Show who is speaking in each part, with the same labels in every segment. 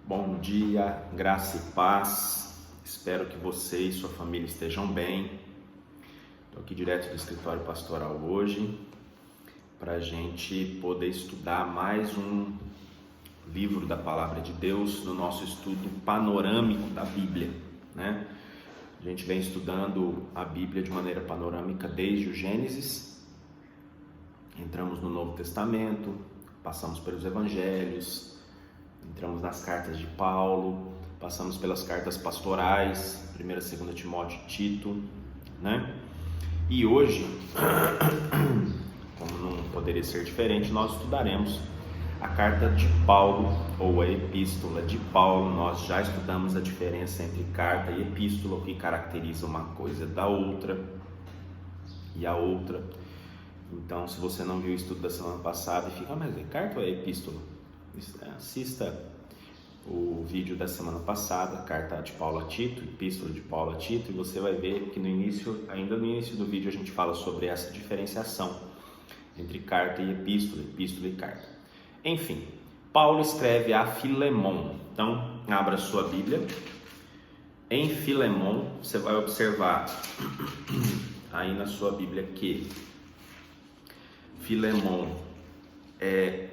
Speaker 1: Bom dia, graça e paz. Espero que você e sua família estejam bem. Estou aqui direto do escritório pastoral hoje para a gente poder estudar mais um livro da Palavra de Deus no nosso estudo panorâmico da Bíblia, né? A gente vem estudando a Bíblia de maneira panorâmica desde o Gênesis, entramos no Novo Testamento, passamos pelos Evangelhos, entramos nas cartas de Paulo, passamos pelas cartas pastorais, 1ª, 2ª Timóteo e Tito, né? E hoje, como não poderia ser diferente, nós estudaremos a carta de Paulo, ou a epístola de Paulo. Nós já estudamos a diferença entre carta e epístola, o que caracteriza uma coisa da outra e a outra. Então, se você não viu o estudo da semana passada e fica, mas é carta ou é epístola? Assista o vídeo da semana passada, carta de Paulo a Tito, epístola de Paulo a Tito, e você vai ver que ainda no início do vídeo a gente fala sobre essa diferenciação entre carta e epístola, epístola e carta. Enfim, Paulo escreve a Filemon. Então, abra sua Bíblia. Em Filemon, você vai observar aí na sua Bíblia que Filemon é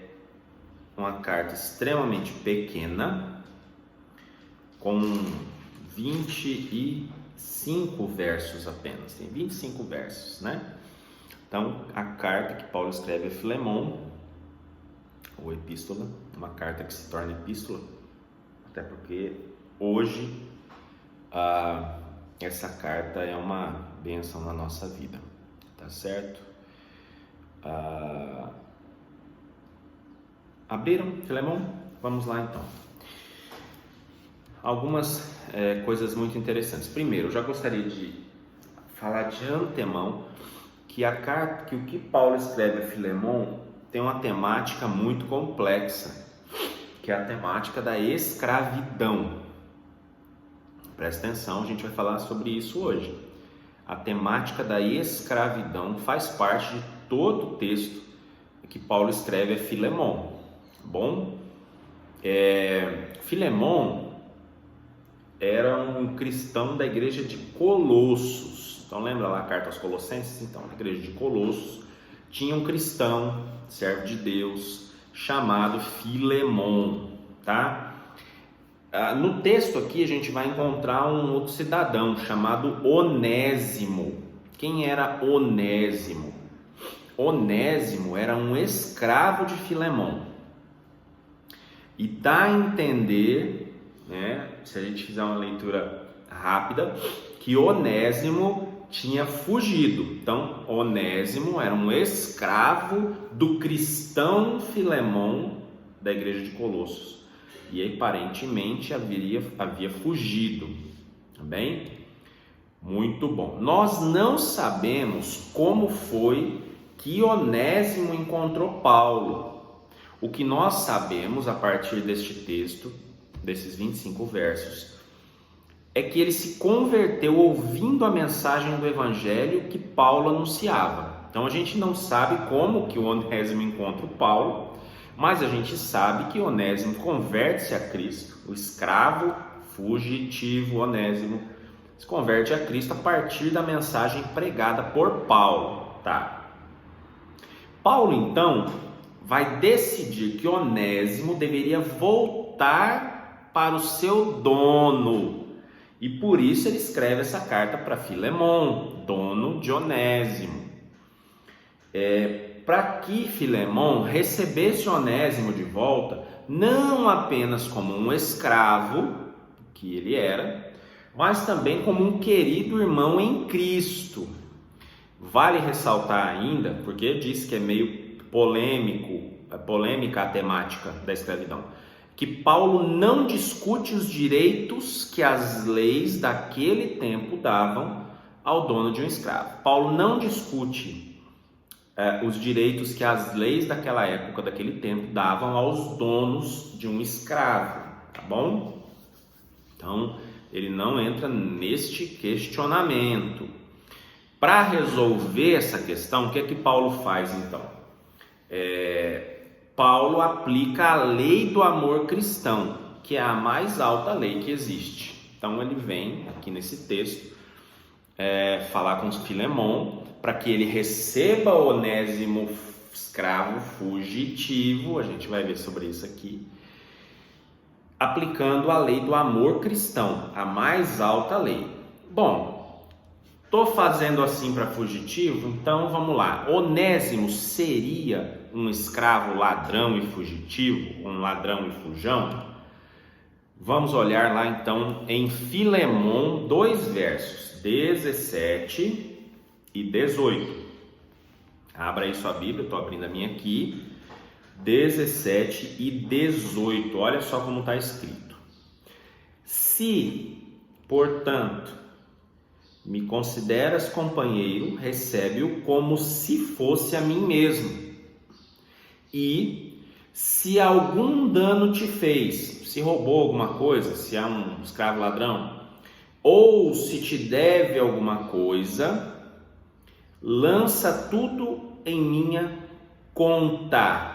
Speaker 1: uma carta extremamente pequena, com 25 versos apenas, tem 25 versos, né? Então, a carta que Paulo escreve a Filemon, ou epístola, uma carta que se torna epístola, até porque hoje essa carta é uma bênção na nossa vida, tá certo? Abriram, Filemon? Vamos lá então. Algumas coisas muito interessantes. Primeiro, eu já gostaria de falar de antemão que o que Paulo escreve a Filemon tem uma temática muito complexa, que é a temática da escravidão. Presta atenção, a gente vai falar sobre isso hoje. A temática da escravidão faz parte de todo o texto que Paulo escreve a Filemon. Bom, Filemon era um cristão da igreja de Colossos. Então lembra lá a carta aos Colossenses? Então, na igreja de Colossos tinha um cristão, servo de Deus, chamado Filemon, tá? No texto aqui a gente vai encontrar um outro cidadão chamado Onésimo. Quem era Onésimo? Onésimo era um escravo de Filemon. E dá a entender, né, se a gente fizer uma leitura rápida, que Onésimo tinha fugido. Então, Onésimo era um escravo do cristão Filemon da igreja de Colossos. E aparentemente havia fugido. Tá bem? Muito bom. Nós não sabemos como foi que Onésimo encontrou Paulo. O que nós sabemos a partir deste texto, desses 25 versos, é que ele se converteu ouvindo a mensagem do evangelho que Paulo anunciava. Então a gente não sabe como que o Onésimo encontra o Paulo, mas a gente sabe que Onésimo converte-se a Cristo. O escravo fugitivo Onésimo se converte a Cristo a partir da mensagem pregada por Paulo, tá? Paulo então vai decidir que Onésimo deveria voltar para o seu dono. E por isso ele escreve essa carta para Filemon, dono de Onésimo. Para que Filemon recebesse Onésimo de volta, não apenas como um escravo, que ele era, mas também como um querido irmão em Cristo. Vale ressaltar ainda, porque diz que é meio polêmica a temática da escravidão, que Paulo não discute os direitos que as leis daquele tempo davam ao dono de um escravo. Paulo não discute os direitos que as leis daquela época, daquele tempo, davam aos donos de um escravo, tá bom? Então, ele não entra neste questionamento. Para resolver essa questão, o que é que Paulo faz então? Paulo aplica a lei do amor cristão. que é a mais alta lei que existe. Então ele vem aqui nesse texto falar com Filemon para que ele receba Onésimo, escravo fugitivo, a gente vai ver sobre isso aqui, aplicando a lei do amor cristão, a mais alta lei. Bom, estou fazendo assim para fugitivo, então vamos lá. Onésimo seria um escravo ladrão e fugitivo, um ladrão e fujão? Vamos olhar lá então em Filemon, 2 versos, 17 e 18. Abra aí sua Bíblia, estou abrindo a minha aqui. 17 e 18, olha só como está escrito. Se, portanto, me consideras companheiro, recebe-o como se fosse a mim mesmo. E se algum dano te fez, se roubou alguma coisa, se é um escravo ladrão, ou se te deve alguma coisa, lança tudo em minha conta.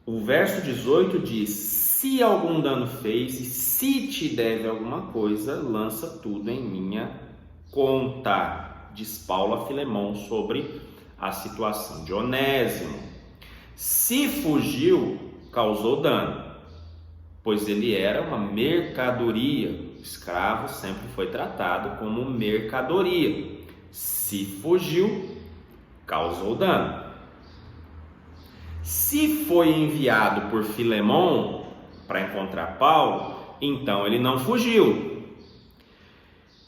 Speaker 1: O verso 18 diz: se algum dano fez e se te deve alguma coisa, lança tudo em minha conta. Diz Paulo a Filemon sobre a situação de Onésimo. Se fugiu, causou dano, pois ele era uma mercadoria. O escravo sempre foi tratado como mercadoria. Se fugiu, causou dano. Se foi enviado por Filemon para encontrar Paulo, então ele não fugiu.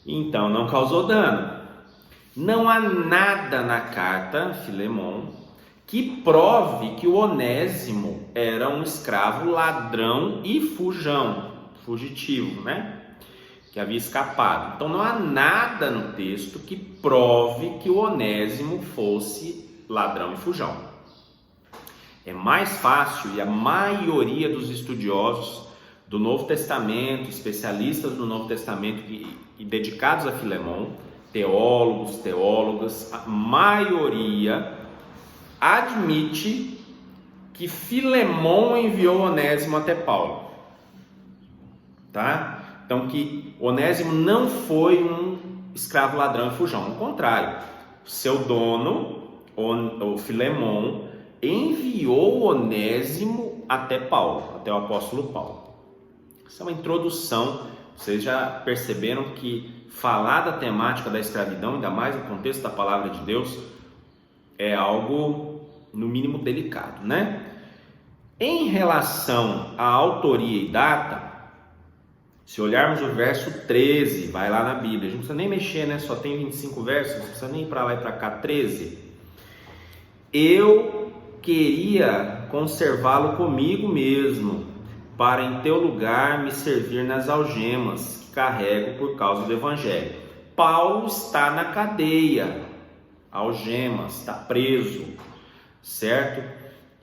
Speaker 1: Então não causou dano. Não há nada na carta, Filemon, que prove que o Onésimo era um escravo ladrão e fugitivo, né? Que havia escapado. Então não há nada no texto que prove que o Onésimo fosse ladrão e fujão. É mais fácil, e a maioria dos estudiosos do Novo Testamento, especialistas do Novo Testamento e dedicados a Filemon, teólogos, teólogas, a maioria admite que Filemon enviou Onésimo até Paulo, tá? Então que Onésimo não foi um escravo ladrão e fujão, ao contrário, seu dono, o Filemon, enviou Onésimo até Paulo, até o apóstolo Paulo. Essa é uma introdução. Vocês já perceberam que falar da temática da escravidão, ainda mais no contexto da palavra de Deus, é algo no mínimo delicado, né? Em relação à autoria e data, se olharmos o verso 13, vai lá na Bíblia, a gente não precisa nem mexer, né? Só tem 25 versos, não precisa nem ir para lá e para cá. 13. Eu queria conservá-lo comigo mesmo, para em teu lugar me servir nas algemas que carrego por causa do Evangelho. Paulo está na cadeia, algemas, está preso, certo?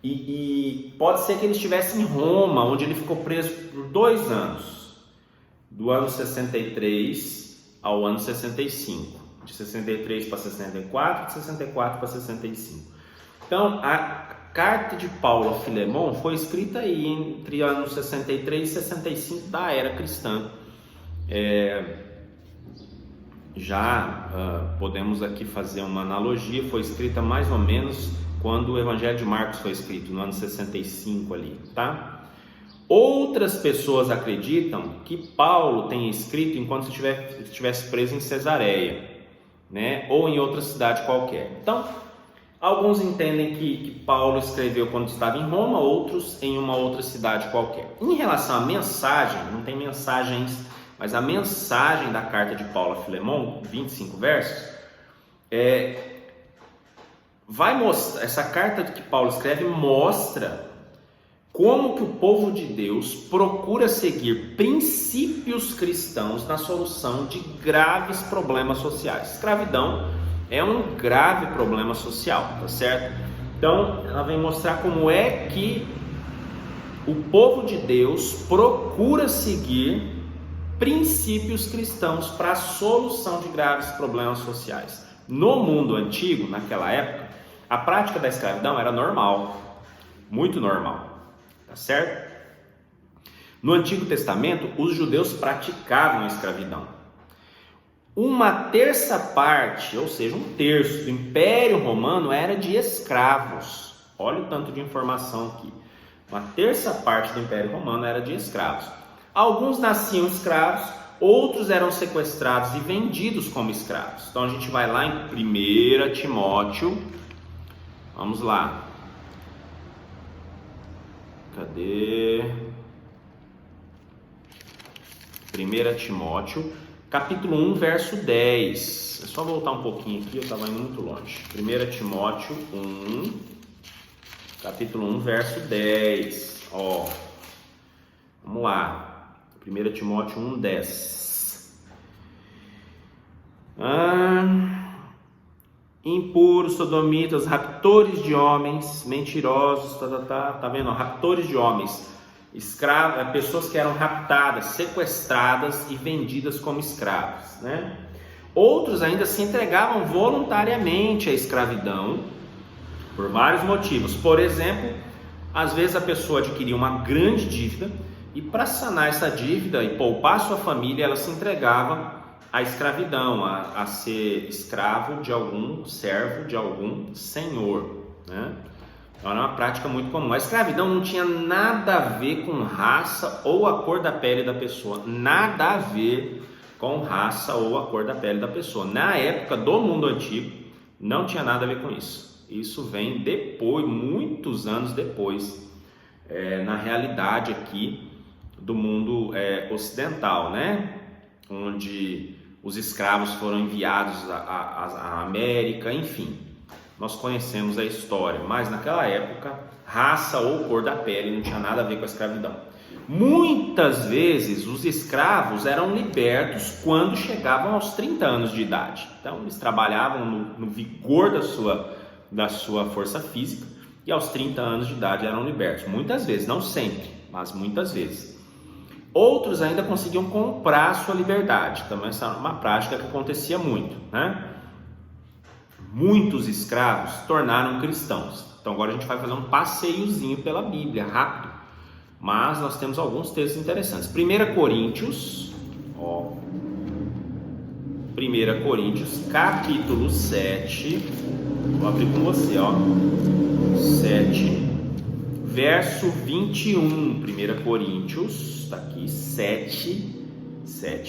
Speaker 1: E pode ser que ele estivesse em Roma, onde ele ficou preso por 2 anos, do ano 63 ao ano 65, de 63 para 64, de 64 para 65. Então, a carta de Paulo a Filemon foi escrita aí entre anos 63 e 65 da era cristã. Podemos aqui fazer uma analogia, foi escrita mais ou menos quando o Evangelho de Marcos foi escrito, no ano 65 ali, tá? Outras pessoas acreditam que Paulo tenha escrito enquanto estivesse preso em Cesareia, né? Ou em outra cidade qualquer. Então, alguns entendem que Paulo escreveu quando estava em Roma, outros em uma outra cidade qualquer. Em relação à mensagem, não tem mensagens, mas a mensagem da carta de Paulo a Filemon, 25 versos, vai mostrar, essa carta que Paulo escreve mostra como que o povo de Deus procura seguir princípios cristãos na solução de graves problemas sociais. Escravidão é um grave problema social, tá certo? Então, ela vem mostrar como é que o povo de Deus procura seguir princípios cristãos para a solução de graves problemas sociais. No mundo antigo, naquela época, a prática da escravidão era normal, muito normal, tá certo? No Antigo Testamento, os judeus praticavam a escravidão. Uma terça parte, ou seja, um terço do Império Romano era de escravos. Olha o tanto de informação aqui. Uma terça parte do Império Romano era de escravos. Alguns nasciam escravos, outros eram sequestrados e vendidos como escravos. Então a gente vai lá em 1 Timóteo. Vamos lá. Cadê? 1 Timóteo, capítulo 1, verso 10. É só voltar um pouquinho aqui, eu estava indo muito longe. 1 Timóteo 1, capítulo 1, verso 10. Ó, vamos lá. 1 Timóteo 1, 10. Impuros, sodomitas, raptores de homens, mentirosos, tá vendo? Raptores de homens, escravos, pessoas que eram raptadas, sequestradas e vendidas como escravos, né? Outros ainda se entregavam voluntariamente à escravidão por vários motivos. Por exemplo, às vezes a pessoa adquiria uma grande dívida e para sanar essa dívida e poupar sua família, ela se entregava à escravidão, a ser escravo de algum servo, de algum senhor, né? Então era uma prática muito comum. A escravidão não tinha nada a ver com raça ou a cor da pele da pessoa, nada a ver com raça ou a cor da pele da pessoa. Na época do mundo antigo, não tinha nada a ver com isso. Isso vem depois, muitos anos depois, na realidade aqui do mundo ocidental, né? Onde os escravos foram enviados à América, enfim. Nós conhecemos a história, mas naquela época, raça ou cor da pele não tinha nada a ver com a escravidão. Muitas vezes os escravos eram libertos quando chegavam aos 30 anos de idade. Então eles trabalhavam no vigor da sua força física e aos 30 anos de idade eram libertos. Muitas vezes, não sempre, mas muitas vezes. Outros ainda conseguiam comprar a sua liberdade. Também essa é uma prática que acontecia muito, né? Muitos escravos se tornaram cristãos. Então agora a gente vai fazer um passeiozinho pela Bíblia, rápido. Mas nós temos alguns textos interessantes. 1 Coríntios, 1 Coríntios, capítulo 7. Vou abrir com você, 7, verso 21. 1 Coríntios, está aqui, 7,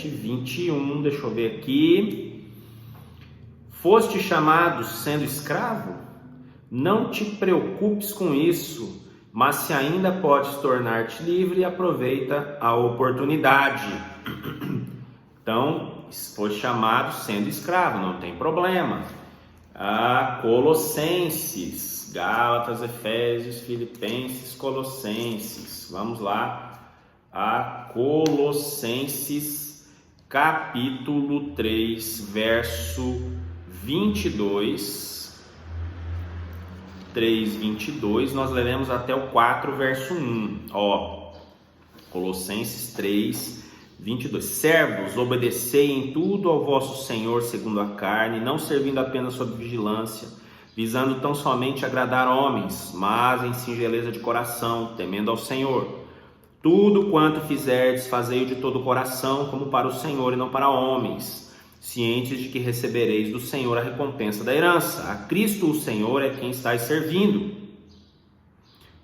Speaker 1: 21. Deixa eu ver aqui. Foste chamado sendo escravo? Não te preocupes com isso, mas se ainda podes tornar-te livre, aproveita a oportunidade. Então, foi chamado sendo escravo, não tem problema. Colossenses, Gálatas, Efésios, Filipenses, Colossenses. Vamos lá. Colossenses, capítulo 3, verso 22. 3:22, nós leremos até o 4, verso 1. Colossenses 3:22. Servos, obedecei em tudo ao vosso Senhor segundo a carne, não servindo apenas sob vigilância, visando tão somente agradar homens, mas em singeleza de coração, temendo ao Senhor. Tudo quanto fizerdes, fazei-o de todo o coração, como para o Senhor e não para homens, cientes de que recebereis do Senhor a recompensa da herança. A Cristo o Senhor é quem estáis servindo.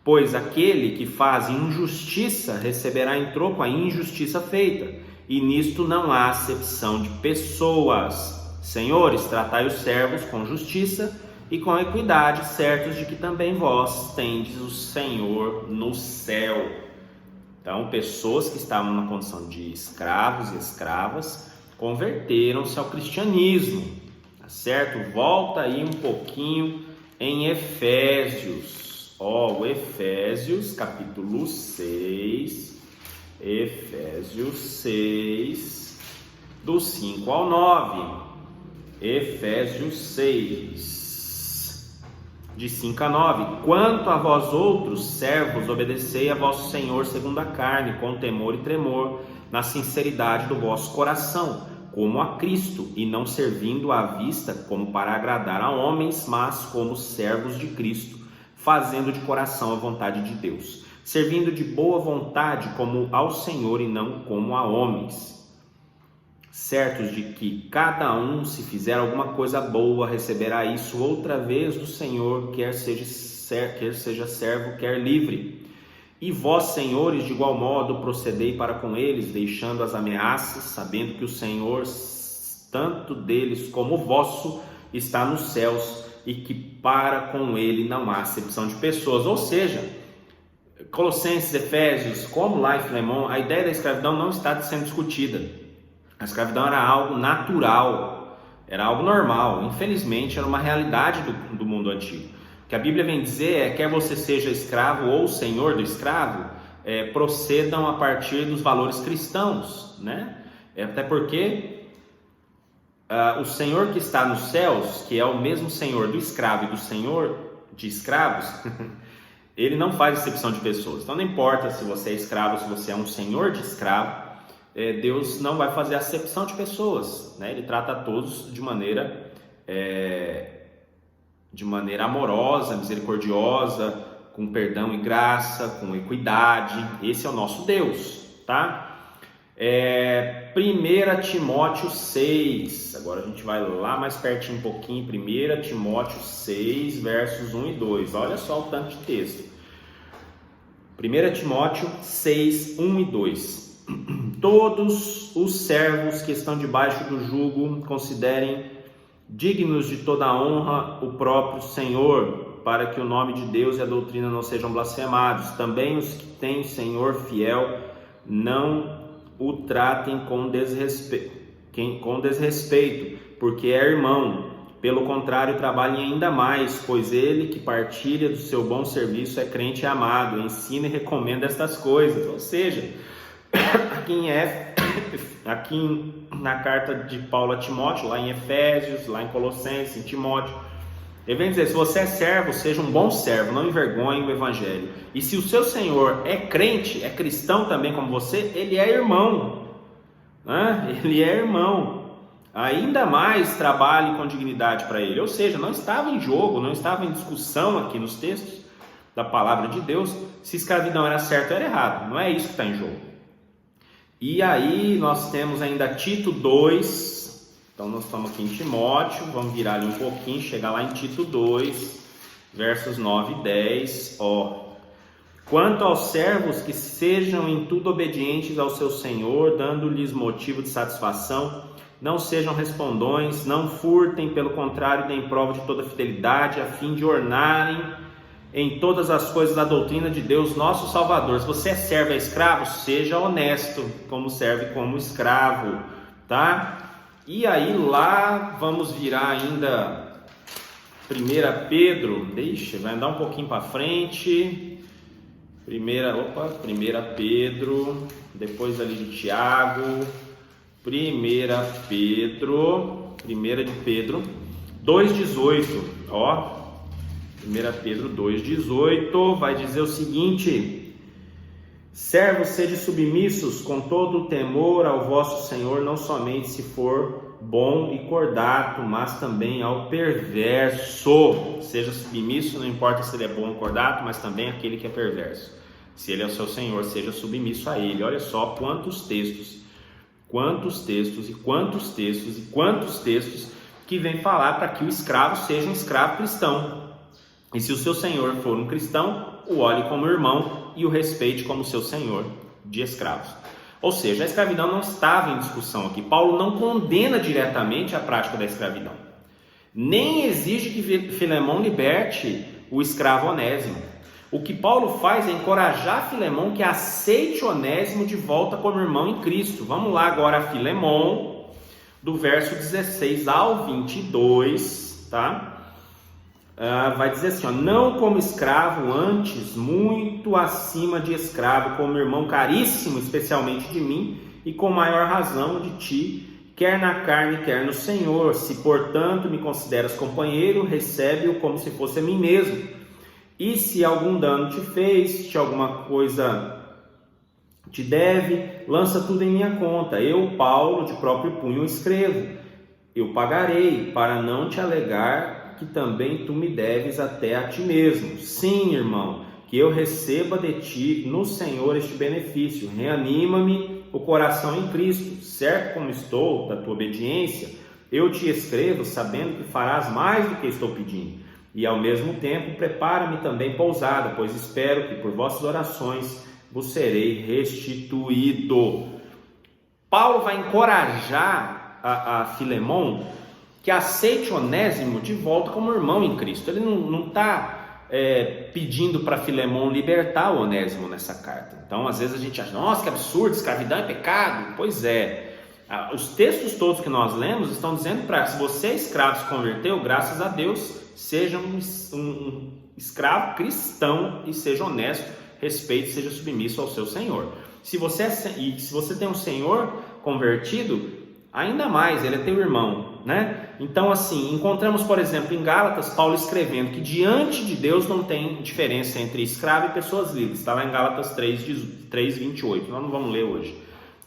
Speaker 1: Pois aquele que faz injustiça receberá em troco a injustiça feita, e nisto não há acepção de pessoas. Senhores, tratai os servos com justiça e com equidade, certos de que também vós tendes o Senhor no céu. Então, pessoas que estavam na condição de escravos e escravas converteram-se ao cristianismo, tá certo? Volta aí um pouquinho em Efésios, o Efésios capítulo 6, Efésios 6, do 5 ao 9, Efésios 6, de 5 a 9, quanto a vós outros servos, obedecei a vosso Senhor segundo a carne, com temor e tremor, na sinceridade do vosso coração, como a Cristo, e não servindo à vista como para agradar a homens, mas como servos de Cristo, fazendo de coração a vontade de Deus. servindo de boa vontade como ao Senhor e não como a homens, certos de que cada um, se fizer alguma coisa boa, receberá isso outra vez do Senhor, quer seja servo, quer livre. E vós, senhores, de igual modo, procedei para com eles, deixando as ameaças, sabendo que o Senhor, tanto deles como vosso, está nos céus, e que para com ele não há acepção de pessoas. Ou seja, Colossenses, Efésios, como lá em Filemão, a ideia da escravidão não está sendo discutida. A escravidão era algo natural, era algo normal. Infelizmente, era uma realidade do mundo antigo. O que a Bíblia vem dizer é: quer você seja escravo ou senhor do escravo, procedam a partir dos valores cristãos, né? Até porque o Senhor que está nos céus, que é o mesmo Senhor do escravo e do Senhor de escravos, ele não faz acepção de pessoas. Então não importa se você é escravo, se você é um senhor de escravo, Deus não vai fazer acepção de pessoas, né? Ele trata a todos de maneira amorosa, misericordiosa, com perdão e graça, com equidade. Esse é o nosso Deus, tá? 1 Timóteo 6, agora a gente vai lá mais pertinho um pouquinho, 1 Timóteo 6, versos 1 e 2, olha só o tanto de texto. 1 Timóteo 6, 1 e 2. Todos os servos que estão debaixo do jugo considerem dignos de toda a honra o próprio Senhor, para que o nome de Deus e a doutrina não sejam blasfemados. Também os que têm Senhor fiel não o tratem com desrespeito, porque é irmão. Pelo contrário, trabalhem ainda mais, pois ele que partilha do seu bom serviço é crente e amado, ensina e recomenda estas coisas. Ou seja, aqui na carta de Paulo a Timóteo, lá em Efésios, lá em Colossenses, em Timóteo, ele vem dizer: se você é servo, seja um bom servo, não envergonhe o evangelho. E se o seu senhor é crente, é cristão também como você, ele é irmão, né? Ele é irmão. Ainda mais trabalhe com dignidade para ele. Ou seja, não estava em jogo, não estava em discussão aqui nos textos da palavra de Deus se escravidão era certo ou era errado. Não é isso que está em jogo. E aí nós temos ainda Tito 2, então nós estamos aqui em Timóteo, vamos virar ali um pouquinho, chegar lá em Tito 2, versos 9 e 10, quanto aos servos, que sejam em tudo obedientes ao seu Senhor, dando-lhes motivo de satisfação, não sejam respondões, não furtem, pelo contrário, deem prova de toda fidelidade, a fim de ornarem em todas as coisas da doutrina de Deus, nosso Salvador. Se você é servo e é escravo, seja honesto, como serve como escravo, tá? E aí lá, vamos virar ainda 1 Pedro, vai andar um pouquinho para frente, 1 Pedro, depois ali de Tiago, 1 de Pedro 2,18, 1 Pedro 2,18 vai dizer o seguinte: servos, sede submissos com todo o temor ao vosso Senhor, não somente se for bom e cordato, mas também ao perverso. Seja submisso, não importa se ele é bom ou cordato, mas também aquele que é perverso. Se ele é o seu Senhor, seja submisso a ele. Olha só quantos textos que vem falar para que o escravo seja um escravo cristão. E se o seu senhor for um cristão, o olhe como irmão e o respeite como seu senhor de escravos. Ou seja, a escravidão não estava em discussão aqui. Paulo não condena diretamente a prática da escravidão, nem exige que Filemão liberte o escravo Onésimo. O que Paulo faz é encorajar Filemão que aceite Onésimo de volta como irmão em Cristo. Vamos lá agora a Filemão, do verso 16 ao 22, tá? Vai dizer assim, não como escravo, antes muito acima de escravo, como irmão caríssimo, especialmente de mim, e com maior razão de ti, quer na carne, quer no Senhor. Se, portanto, me consideras companheiro, recebe-o como se fosse a mim mesmo. E se algum dano te fez, se alguma coisa te deve, lança tudo em minha conta. Eu, Paulo, de próprio punho escrevo. Eu pagarei, para não te alegar que também tu me deves até a ti mesmo. Sim, irmão, que eu receba de ti no Senhor este benefício. Reanima-me o coração em Cristo, certo como estou da tua obediência, eu te escrevo sabendo que farás mais do que estou pedindo. E ao mesmo tempo prepara-me também pousada, pois espero que por vossas orações vos serei restituído. Paulo vai encorajar a Filemon que aceite Onésimo de volta como irmão em Cristo. Ele não está pedindo para Filemon libertar o Onésimo nessa carta. Então, às vezes a gente acha, nossa, que absurdo, escravidão é pecado. Pois é, os textos todos que nós lemos estão dizendo para, se você é escravo, se converteu, graças a Deus, seja um escravo cristão e seja honesto, respeite, seja submisso ao seu Senhor. Se você tem um Senhor convertido, ainda mais, ele é teu irmão, né? Então, assim, encontramos, por exemplo, em Gálatas, Paulo escrevendo que diante de Deus não tem diferença entre escravo e pessoas livres. Está lá em Gálatas 3:28. Nós não vamos ler hoje.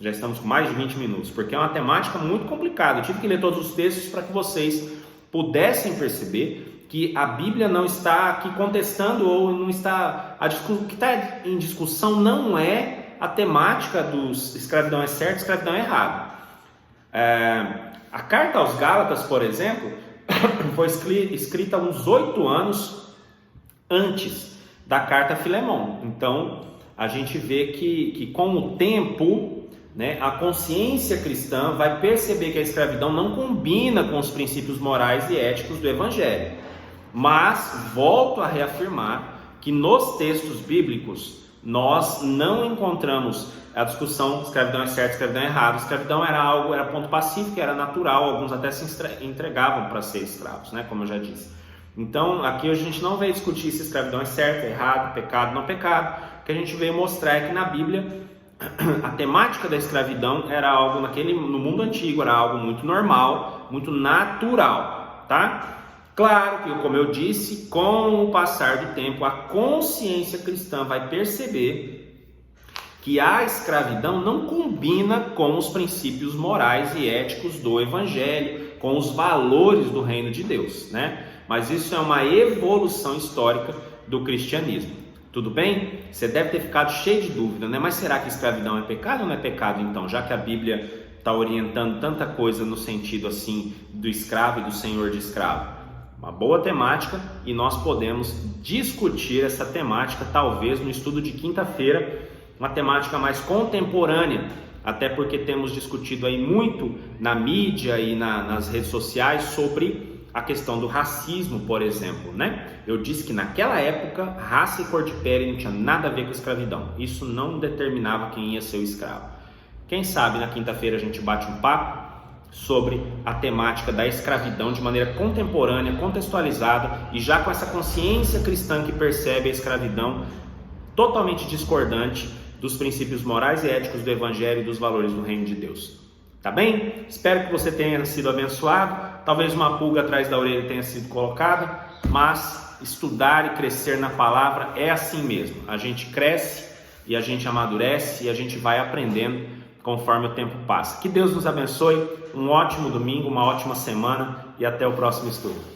Speaker 1: Já estamos com mais de 20 minutos, porque é uma temática muito complicada. Eu tive que ler todos os textos para que vocês pudessem perceber que a Bíblia não está aqui contestando ou não está... O que está em discussão não é a temática dos escravidão é certo, escravidão é errado. A carta aos Gálatas, por exemplo, foi escrita uns 8 anos antes da carta a Filemon. Então, a gente vê que com o tempo, né, a consciência cristã vai perceber que a escravidão não combina com os princípios morais e éticos do Evangelho. Mas, volto a reafirmar que nos textos bíblicos, nós não encontramos a discussão escravidão é certo, escravidão é errado. Escravidão era ponto pacífico, era natural, alguns até se entregavam para ser escravos, né, como eu já disse. Então, aqui a gente não veio discutir se escravidão é certo, é errado, pecado, não pecado. O que a gente veio mostrar é que na Bíblia, a temática da escravidão era algo no mundo antigo, era algo muito normal, muito natural, tá? Claro que, como eu disse, com o passar do tempo, a consciência cristã vai perceber que a escravidão não combina com os princípios morais e éticos do Evangelho, com os valores do reino de Deus, né? Mas isso é uma evolução histórica do cristianismo. Tudo bem? Você deve ter ficado cheio de dúvida, né? Mas será que escravidão é pecado ou não é pecado então? Já que a Bíblia está orientando tanta coisa no sentido assim do escravo e do senhor de escravo. Uma boa temática e nós podemos discutir essa temática talvez no estudo de quinta-feira, uma temática mais contemporânea, até porque temos discutido aí muito na mídia e nas redes sociais sobre a questão do racismo, por exemplo, né? Eu disse que naquela época raça e cor de pele não tinha nada a ver com escravidão, isso não determinava quem ia ser o escravo. Quem sabe na quinta-feira a gente bate um papo sobre a temática da escravidão de maneira contemporânea, contextualizada e já com essa consciência cristã que percebe a escravidão totalmente discordante dos princípios morais e éticos do Evangelho e dos valores do reino de Deus. Tá bem? Espero que você tenha sido abençoado, talvez uma pulga atrás da orelha tenha sido colocada, mas estudar e crescer na palavra é assim mesmo. A gente cresce e a gente amadurece e a gente vai aprendendo conforme o tempo passa. Que Deus nos abençoe, um ótimo domingo, uma ótima semana e até o próximo estudo.